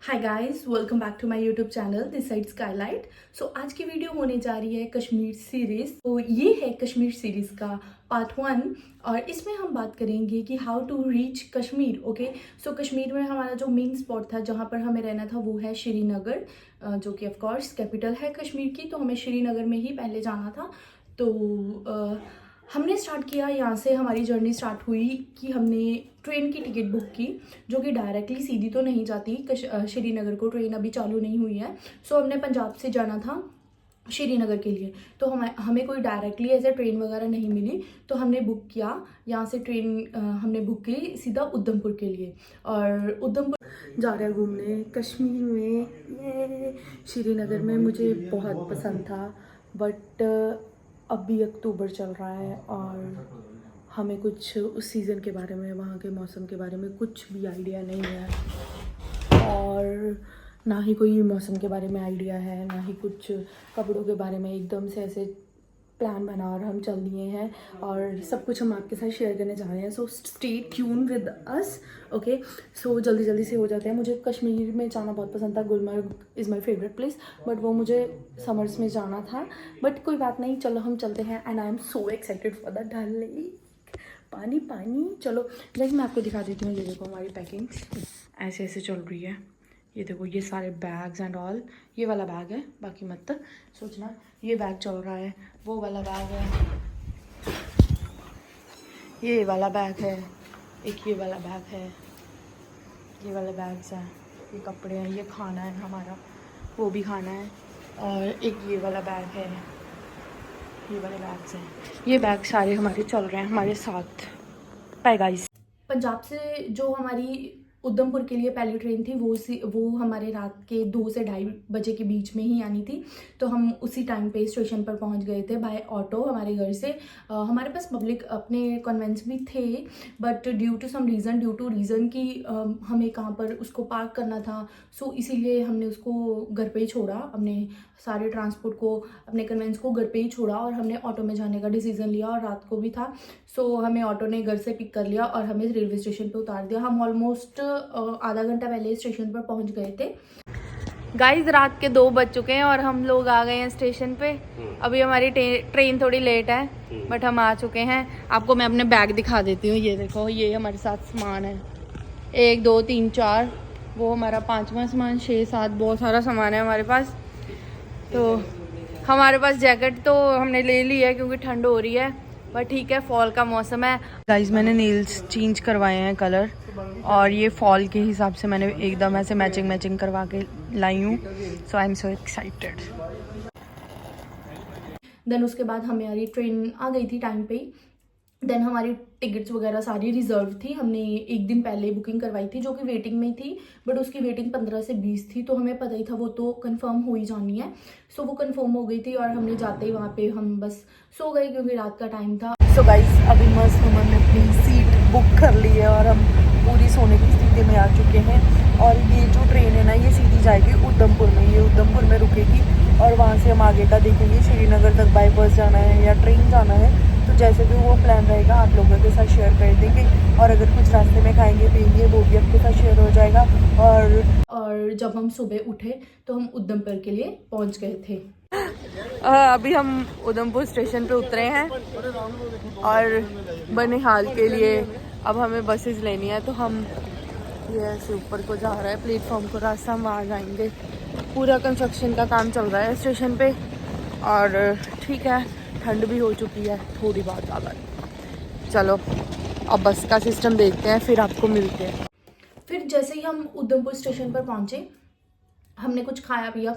Hi guys, welcome back to my YouTube channel this side Skylight. So आज की video होने जा रही है कश्मीर सीरीज। तो ये है कश्मीर सीरीज का पार्ट 1 और इसमें हम बात करेंगे कि how to reach Kashmir. Okay, so Kashmir में हमारा जो मेन स्पॉट था जहाँ पर हमें रहना था वो है श्रीनगर, जो कि ऑफ कोर्स कैपिटल है कश्मीर की। तो हमें श्रीनगर में ही पहले जाना था। तो हमने स्टार्ट किया यहाँ से, हमारी जर्नी स्टार्ट हुई कि हमने ट्रेन की टिकट बुक की, जो कि डायरेक्टली सीधी तो नहीं जाती श्रीनगर को, ट्रेन अभी चालू नहीं हुई है। सो हमने पंजाब से जाना था श्रीनगर के लिए। तो हमें कोई डायरेक्टली ऐसे ट्रेन वगैरह नहीं मिली, तो हमने बुक किया यहाँ से ट्रेन। हमने बुक की सीधा उधमपुर के लिए, और उधमपुर जा रहे हैं घूमने कश्मीर में। ये श्रीनगर में मुझे बहुत पसंद था, बट अभी अक्टूबर चल रहा है और हमें कुछ उस सीज़न के बारे में, वहाँ के मौसम के बारे में कुछ भी आइडिया नहीं है, और ना ही कोई मौसम के बारे में आइडिया है, ना ही कुछ कपड़ों के बारे में। एकदम से ऐसे प्लान बना और हम चल दिए हैं, और सब कुछ हम आपके साथ शेयर करने जा रहे हैं। So stay tune with us. Okay, so जल्दी जल्दी से हो जाते हैं। मुझे कश्मीर में जाना बहुत पसंद था, Gulmarg is my favourite place, but वो मुझे समर्स में जाना था। बट कोई बात नहीं, चलो हम चलते हैं। And I am so excited for the Dal lake. पानी पानी। चलो गाइस, मैं आपको दिखा देती हूँ। ये देखो हमारी पैकिंग ऐसे ऐसे चल रही है। ये देखो, ये सारे बैग्स एंड ऑल। ये वाला बैग है, बाकी मत सोचना। ये बैग चल रहा है, वो वाला बैग है, ये वाला बैग है, एक ये वाला बैग है, ये वाले बैग्स हैं, ये कपड़े हैं, ये खाना है हमारा, वो भी खाना है, और एक ये वाला बैग है, ये वाले बैग्स हैं। ये बैग सारे हमारे चल रहे हैं हमारे साथ। Bye guys. पंजाब से जो हमारी उधमपुर के लिए पहली ट्रेन थी, वो हमारे रात के 2 से 2:30 बजे के बीच में ही आनी थी। तो हम उसी टाइम पे स्टेशन पर पहुंच गए थे बाय ऑटो हमारे घर से। हमारे पास पब्लिक अपने कन्वेंस भी थे, बट ड्यू टू रीज़न कि हमें कहाँ पर उसको पार्क करना था, सो इसीलिए हमने उसको घर पे ही छोड़ा। अपने सारे ट्रांसपोर्ट को, अपने कन्वेंस को घर पे ही छोड़ा, और हमने ऑटो में जाने का डिसीज़न लिया, और रात को भी था। सो हमें ऑटो ने घर से पिक कर लिया और हमें रेलवे स्टेशन पे उतार दिया। हम ऑलमोस्ट आधा घंटा पहले स्टेशन पर पहुंच गए थे। गाइस, रात के 2 बज चुके हैं और हम लोग आ गए हैं स्टेशन पे। अभी हमारी ट्रेन थोड़ी लेट है, बट हम आ चुके हैं। आपको मैं अपने बैग दिखा देती हूँ। ये देखो, ये हमारे साथ सामान है, 1 2 3 4, वो हमारा 5वां सामान, 6 7, बहुत सारा सामान है हमारे पास। तो हमारे पास जैकेट तो हमने ले ली है क्योंकि ठंड हो रही है, पर ठीक है, फॉल का मौसम है। गाइस, मैंने नेल्स चेंज करवाए हैं कलर, और ये फॉल के हिसाब से मैंने एकदम ऐसे मैचिंग करवा के लाई हूँ। So I am so excited. Then उसके बाद हमारी ट्रेन आ गई थी टाइम पे ही। देन हमारी टिकट्स वगैरह सारी रिजर्व थी। हमने एक दिन पहले बुकिंग करवाई थी, जो कि वेटिंग में थी, बट उसकी वेटिंग 15 से 20 थी। तो हमें पता ही था वो तो कंफर्म हो ही जानी है। सो वो कंफर्म हो गई थी, और हमने जाते ही वहाँ पे हम बस सो गए क्योंकि रात का टाइम था। सो गाइस, अभी मस्त हमने अपनी सीट बुक कर ली है और हम पूरी सोने की स्थिति में आ चुके हैं। और ये जो ट्रेन है ना, ये सीधी जाएगी उधमपुर में, ये उधमपुर में रुकेगी, और वहाँ से हम आगे का देखेंगे। श्रीनगर तक बाई बस जाना है या ट्रेन जाना है, तो जैसे भी वो प्लान रहेगा आप लोगों के साथ शेयर कर देंगे। और अगर कुछ रास्ते में खाएंगे पिएंगे, वो भी आपके साथ शेयर हो जाएगा। और जब हम सुबह उठे तो हम उधमपुर के लिए पहुंच गए थे। अभी हम उधमपुर स्टेशन पे उतरे हैं, और बनिहाल के लिए अब हमें बसेस लेनी है। तो हम ये ऐसे ऊपर को जा रहा है प्लेटफॉर्म को रास्ता, हम वहाँ जाएंगे। पूरा कंस्ट्रक्शन का काम चल रहा है स्टेशन पे, और ठीक है, ठंड भी हो चुकी है थोड़ी बहुत ज़्यादा। चलो अब बस का सिस्टम देखते हैं, फिर आपको मिलते हैं। फिर जैसे ही हम उधमपुर स्टेशन पर पहुंचे, हमने कुछ खाया पिया,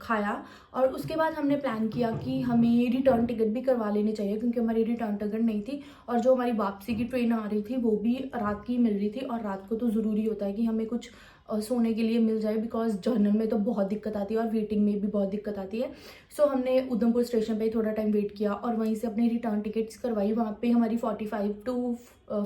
खाया, और उसके बाद हमने प्लान किया कि हमें रिटर्न टिकट भी करवा लेनी चाहिए, क्योंकि हमारी रिटर्न टिकट नहीं थी, और जो हमारी वापसी की ट्रेन आ रही थी वो भी रात की मिल रही थी। और रात को तो ज़रूरी होता है कि हमें कुछ सोने के लिए मिल जाए, बिकॉज जर्नल में तो बहुत दिक्कत आती है और वेटिंग में भी बहुत दिक्कत आती है। सो हमने उधमपुर स्टेशन पे थोड़ा टाइम वेट किया, और वहीं से अपनी रिटर्न टिकट्स करवाई। वहाँ पे हमारी 45 to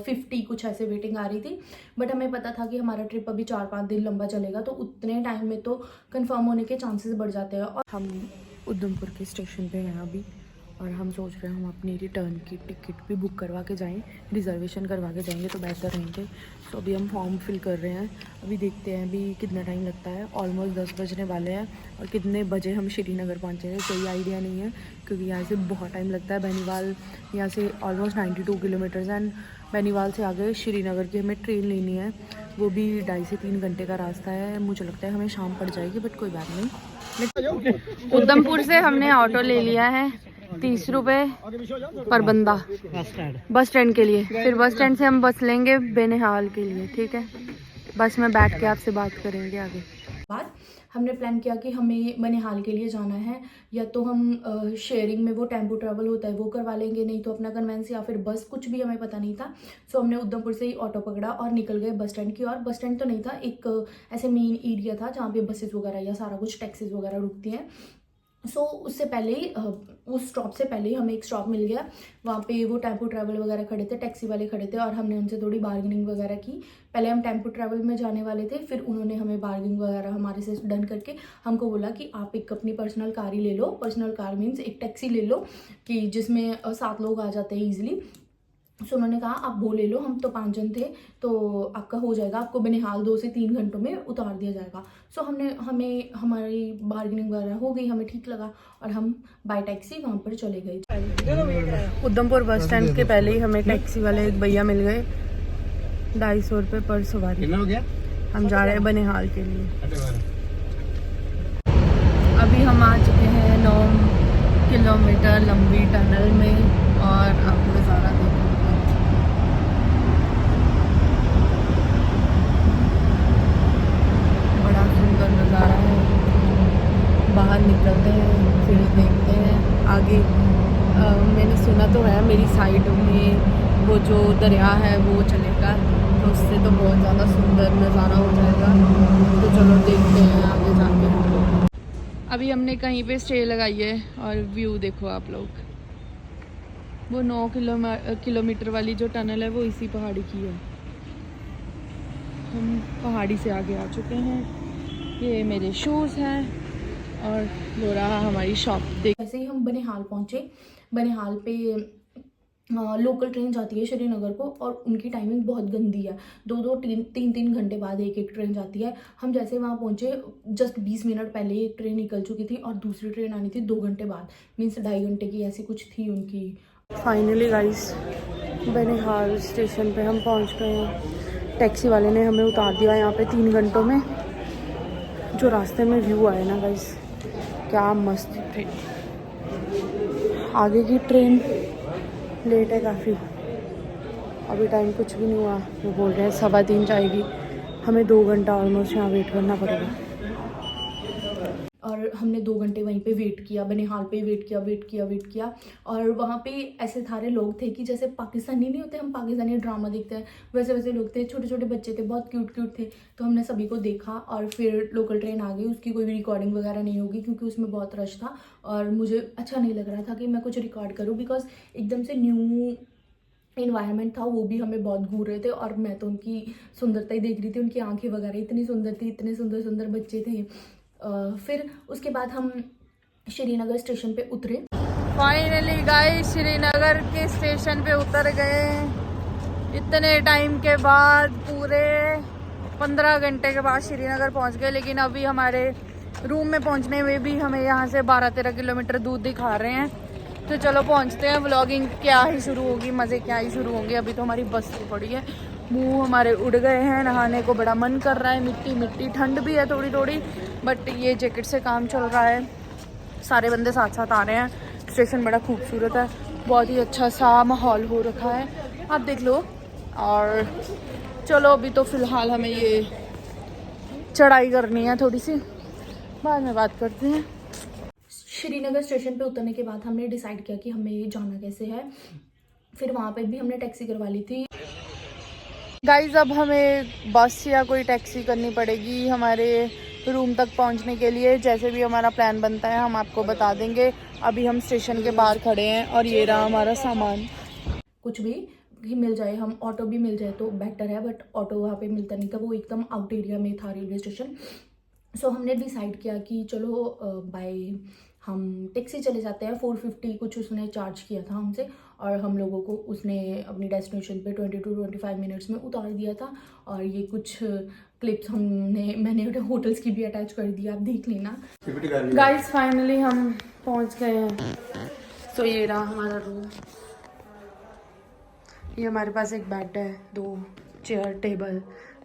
50 कुछ ऐसे वेटिंग आ रही थी, बट हमें पता था कि हमारा ट्रिप अभी 4-5 दिन लंबा चलेगा, तो उतने टाइम में तो कंफर्म होने के चांसेस बढ़ जाते हैं। और हम उधमपुर के स्टेशन पे हैं अभी, और हम सोच रहे हैं हम अपनी रिटर्न की टिकट भी बुक करवा के जाएं, रिजर्वेशन करवा के जाएंगे तो बेहतर रहेंगे। तो अभी हम फॉर्म फिल कर रहे हैं, अभी देखते हैं अभी कितना टाइम लगता है। ऑलमोस्ट 10 बजने वाले हैं और कितने बजे हम श्रीनगर पहुँचेंगे कोई आइडिया नहीं है, क्योंकि यहाँ से बहुत टाइम लगता है। बेनीवाल यहाँ से ऑलमोस्ट 92 किलोमीटर्स एंड बेनीवाल से आगे श्रीनगर की हमें ट्रेन लेनी है, वो भी 2.5 से 3 घंटे का रास्ता है। मुझे लगता है हमें शाम पड़ जाएगी, बट कोई बात नहीं। उधमपुर से हमने ऑटो ले लिया है 30 रुपये पर बंदा बस स्टैंड के लिए, फिर बस स्टैंड से हम बस लेंगे बेनिहाल के लिए, ठीक है। बस में बैठ के आपसे बात करेंगे आगे। बाद हमने प्लान किया कि हमें बनिहाल के लिए जाना है, या तो हम शेयरिंग में वो टेम्पो ट्रैवल होता है वो करवा लेंगे, नहीं तो अपना कन्वेंस या फिर बस, कुछ भी हमें पता नहीं था। सो हमने उधमपुर से ही ऑटो पकड़ा और निकल गए बस स्टैंड की ओर। बस स्टैंड तो नहीं था, एक ऐसे मेन एरिया था जहाँ पे बसेस वगैरह या सारा कुछ टैक्सीज वगैरह रुकती हैं। सो उससे पहले ही उस स्टॉप से पहले ही हमें एक स्टॉप मिल गया, वहाँ पे वो टेम्पो ट्रैवल वगैरह खड़े थे, टैक्सी वाले खड़े थे और हमने उनसे थोड़ी बार्गेनिंग वगैरह की। पहले हम टेम्पो ट्रैवल में जाने वाले थे, फिर उन्होंने हमें बार्गेनिंग वगैरह हमारे से डन करके हमको बोला कि आप एक अपनी पर्सनल कार ही ले लो। पर्सनल कार मीन्स एक टैक्सी ले लो कि जिसमें 7 लोग आ जाते हैं ईजिली। सो उन्होंने कहा आप वो ले लो, हम तो 5 जन थे तो आपका हो जाएगा, आपको बनिहाल 2 से 3 घंटों में उतार दिया जाएगा। सो हमें हमारी बार्गेनिंग वगैरह हो गई, हमें ठीक लगा और हम बाय टैक्सी वहाँ पर चले गए। उधमपुर बस स्टैंड के पहले ही हमें टैक्सी वाले एक भैया मिल गए, 250 रुपये पर सवारी। हम जा रहे हैं बनिहाल के लिए। अभी हम आ चुके हैं 9 किलोमीटर लंबी टनल में और अब नज़ारा देखो, बड़ा सुंदर नज़ारा है। बाहर निकलते हैं फिर देखते हैं आगे। मैंने सुना तो है मेरी साइड में वो जो दरिया है वो चलेगा, तो उससे तो बहुत ज़्यादा सुंदर नज़ारा हो जाएगा। तो चलो देखते हैं आगे जाके। अभी हमने कहीं पे स्टे लगाई है और व्यू देखो आप लोग, वो 9 किलोमीटर वाली जो टनल है वो इसी पहाड़ी की है। हम पहाड़ी से आगे आ चुके हैं, ये मेरे शूज़ हैं और वो रहा हमारी शॉप। जैसे ही हम बनिहाल पहुँचे, बनिहाल पे लोकल ट्रेन जाती है श्रीनगर को और उनकी टाइमिंग बहुत गंदी है, 2-3 घंटे बाद एक ट्रेन जाती है। हम जैसे वहाँ पहुँचे जस्ट 20 मिनट पहले एक ट्रेन निकल चुकी थी और दूसरी ट्रेन आनी थी 2 घंटे बाद, मीन्स 2.5 घंटे की ऐसी कुछ थी उनकी। फाइनली गाइस बनिहाल स्टेशन पे हम पहुँच गए हैं। टैक्सी वाले ने हमें उतार दिया यहाँ पे 3 घंटों में। जो रास्ते में व्यू आए ना गाइस, क्या मस्त ट्रेन। आगे की ट्रेन लेट है काफ़ी, अभी टाइम कुछ भी नहीं हुआ, वो बोल रहे हैं 3:15 जाएगी। हमें 2 घंटा ऑलमोस्ट यहाँ वेट करना पड़ेगा। और हमने 2 घंटे वहीं पे वेट किया, बनिहाल पे वेट किया और वहाँ पे ऐसे सारे लोग थे कि जैसे पाकिस्तानी नहीं होते, हम पाकिस्तानी ड्रामा देखते हैं वैसे लोग थे, छोटे छोटे बच्चे थे, बहुत क्यूट थे। तो हमने सभी को देखा और फिर लोकल ट्रेन आ गई, उसकी कोई भी रिकॉर्डिंग वगैरह नहीं होगी क्योंकि उसमें बहुत रश था और मुझे अच्छा नहीं लग रहा था कि मैं कुछ रिकॉर्ड करूँ, बिकॉज एकदम से न्यू इन्वायरमेंट था, वो भी हमें बहुत घूर रहे थे और मैं तो उनकी सुंदरता ही देख रही थी, उनकी आंखें वगैरह इतनी सुंदर थी, इतने सुंदर बच्चे थे। फिर उसके बाद हम श्रीनगर स्टेशन पे उतरे। फाइनली गाइस श्रीनगर के स्टेशन पे उतर गए, इतने टाइम के बाद, पूरे 15 घंटे के बाद श्रीनगर पहुंच गए। लेकिन अभी हमारे रूम में पहुंचने में भी हमें यहाँ से 12-13 किलोमीटर दूर दिखा रहे हैं। तो चलो पहुंचते हैं, व्लॉगिंग क्या ही शुरू होगी, मज़े क्या ही शुरू होंगे। अभी तो हमारी बस तो पड़ी है, मुंह हमारे उड़ गए हैं, नहाने को बड़ा मन कर रहा है, मिट्टी ठंड भी है थोड़ी, बट ये जैकेट से काम चल रहा है। सारे बंदे साथ साथ आ रहे हैं। स्टेशन बड़ा खूबसूरत है, बहुत ही अच्छा सा माहौल हो रखा है, आप देख लो। और चलो अभी तो फ़िलहाल हमें ये चढ़ाई करनी है थोड़ी सी, बाद में बात करते हैं। श्रीनगर स्टेशन पे उतरने के बाद हमने डिसाइड किया कि हमें जाना कैसे है। फिर वहाँ पे भी हमने टैक्सी करवा ली थी। गाइज अब हमें बस या कोई टैक्सी करनी पड़ेगी हमारे रूम तक पहुँचने के लिए। जैसे भी हमारा प्लान बनता है हम आपको बता देंगे। अभी हम स्टेशन के बाहर खड़े हैं और ये रहा हमारा सामान। कुछ भी मिल जाए, हम ऑटो भी मिल जाए तो बेटर है, बट ऑटो वहाँ पे मिलता नहीं था, वो एकदम आउट एरिया में था रेलवे स्टेशन। सो हमने डिसाइड किया कि चलो बाय हम टैक्सी चले जाते हैं। 450 कुछ उसने चार्ज किया था हमसे और हम लोगों को उसने अपनी डेस्टिनेशन पे 20 to 25 मिनट्स में उतार दिया था। और ये कुछ क्लिप्स मैंने होटल्स की भी अटैच कर दी, आप देख लेना। गाइस फाइनली हम पहुंच गए हैं। तो ये रहा हमारा रूम। ये हमारे पास एक बेड है, 2 चेयर टेबल,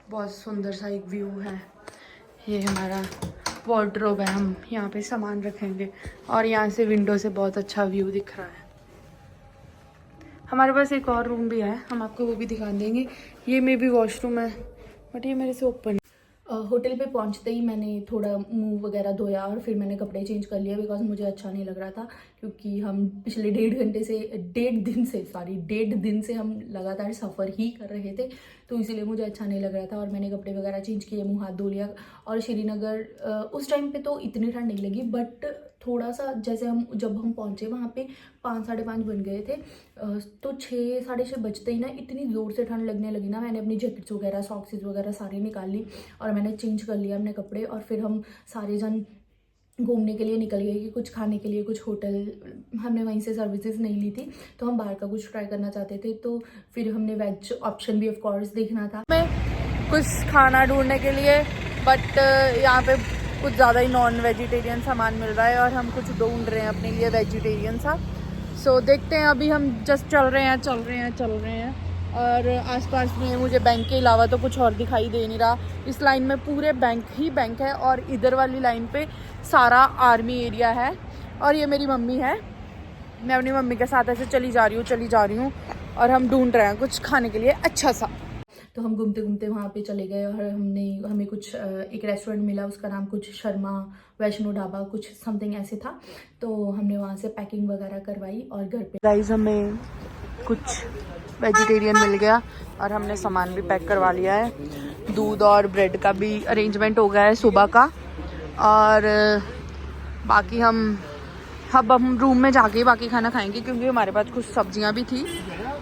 बहुत सुंदर सा एक व्यू है। ये हमारा वार्डरोब है, हम यहाँ पे सामान रखेंगे और यहाँ से विंडो से बहुत अच्छा व्यू दिख रहा है। हमारे पास एक और रूम भी है, हम आपको वो भी दिखा देंगे। ये मे बी वॉशरूम है बट ये मेरे से ओपन। होटल पे पहुंचते ही मैंने थोड़ा मुंह वगैरह धोया और फिर मैंने कपड़े चेंज कर लिया बिकॉज मुझे अच्छा नहीं लग रहा था, क्योंकि हम पिछले 1.5 दिन से हम लगातार सफ़र ही कर रहे थे, तो इसीलिए मुझे अच्छा नहीं लग रहा था। और मैंने कपड़े वगैरह चेंज किए, मुंह हाथ धो लिया। और श्रीनगर उस टाइम पे तो इतनी ठंड नहीं लगी, बट थोड़ा सा जैसे जब हम पहुँचे वहाँ पे 5 साढ़े 5 बन गए थे, तो 6 साढ़े 6 बजते ही ना इतनी ज़ोर से ठंड लगने लगी ना, मैंने अपनी जैकेट्स वगैरह सॉक्सेस वगैरह सारी निकाल ली और मैंने चेंज कर लिया अपने कपड़े। और फिर हम सारे जन घूमने के लिए निकल गए कि कुछ खाने के लिए, कुछ होटल हमने वहीं से सर्विसेज नहीं ली थी, तो हम बाहर का कुछ ट्राई करना चाहते थे। तो फिर हमने वेज ऑप्शन भी ऑफ कोर्स देखना था मैं कुछ खाना ढूंढने के लिए, बट यहाँ पे कुछ ज़्यादा ही नॉन वेजिटेरियन सामान मिल रहा है और हम कुछ ढूंढ रहे हैं अपने लिए वेजिटेरियन सा। सो देखते हैं, अभी हम जस्ट चल रहे हैं और आसपास में मुझे बैंक के अलावा तो कुछ और दिखाई दे नहीं रहा। इस लाइन में पूरे बैंक ही बैंक है और इधर वाली लाइन पे सारा आर्मी एरिया है। और ये मेरी मम्मी है, मैं अपनी मम्मी के साथ ऐसे चली जा रही हूँ और हम ढूंढ रहे हैं कुछ खाने के लिए अच्छा सा। तो हम घूमते घूमते वहाँ पे चले गए और हमें कुछ एक रेस्टोरेंट मिला, उसका नाम कुछ शर्मा वैष्णो ढाबा कुछ समथिंग ऐसे था। तो हमने वहाँ से पैकिंग वगैरह करवाई और घर पे गाइस हमें कुछ वेजिटेरियन मिल गया और हमने सामान भी पैक करवा लिया है। दूध और ब्रेड का भी अरेंजमेंट हो गया है सुबह का। और बाकी अब हम रूम में जाके बाकी खाना खाएंगे, क्योंकि हमारे पास कुछ सब्जियां भी थी।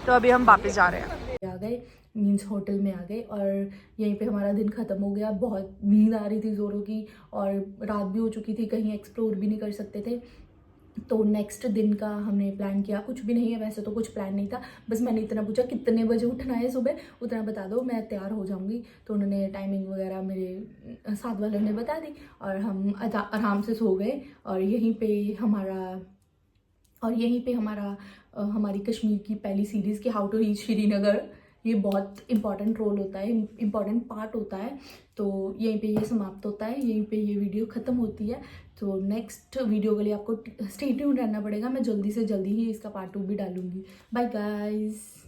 तो अभी हम वापस जा रहे हैं। आ गए मीन्स होटल में आ गए और यहीं पे हमारा दिन ख़त्म हो गया। बहुत नींद आ रही थी ज़ोरों की और रात भी हो चुकी थी, कहीं एक्सप्लोर भी नहीं कर सकते थे। तो नेक्स्ट दिन का हमने प्लान किया, कुछ भी नहीं है वैसे तो, कुछ प्लान नहीं था, बस मैंने इतना पूछा कितने बजे उठना है सुबह, उतना बता दो मैं तैयार हो जाऊंगी। तो उन्होंने टाइमिंग वगैरह मेरे साथ वालों ने बता दी और हम आराम से सो गए। और यहीं पे हमारी कश्मीर की पहली सीरीज़ की हाउ टू रीच श्रीनगर, ये बहुत इंपॉर्टेंट रोल होता है, इंपॉर्टेंट पार्ट होता है। तो यहीं पे ये समाप्त होता है, यहीं पे ये वीडियो ख़त्म होती है। तो नेक्स्ट वीडियो के लिए आपको स्टे ट्यून्ड रहना पड़ेगा, मैं जल्दी से जल्दी ही इसका पार्ट 2 भी डालूंगी। Bye guys.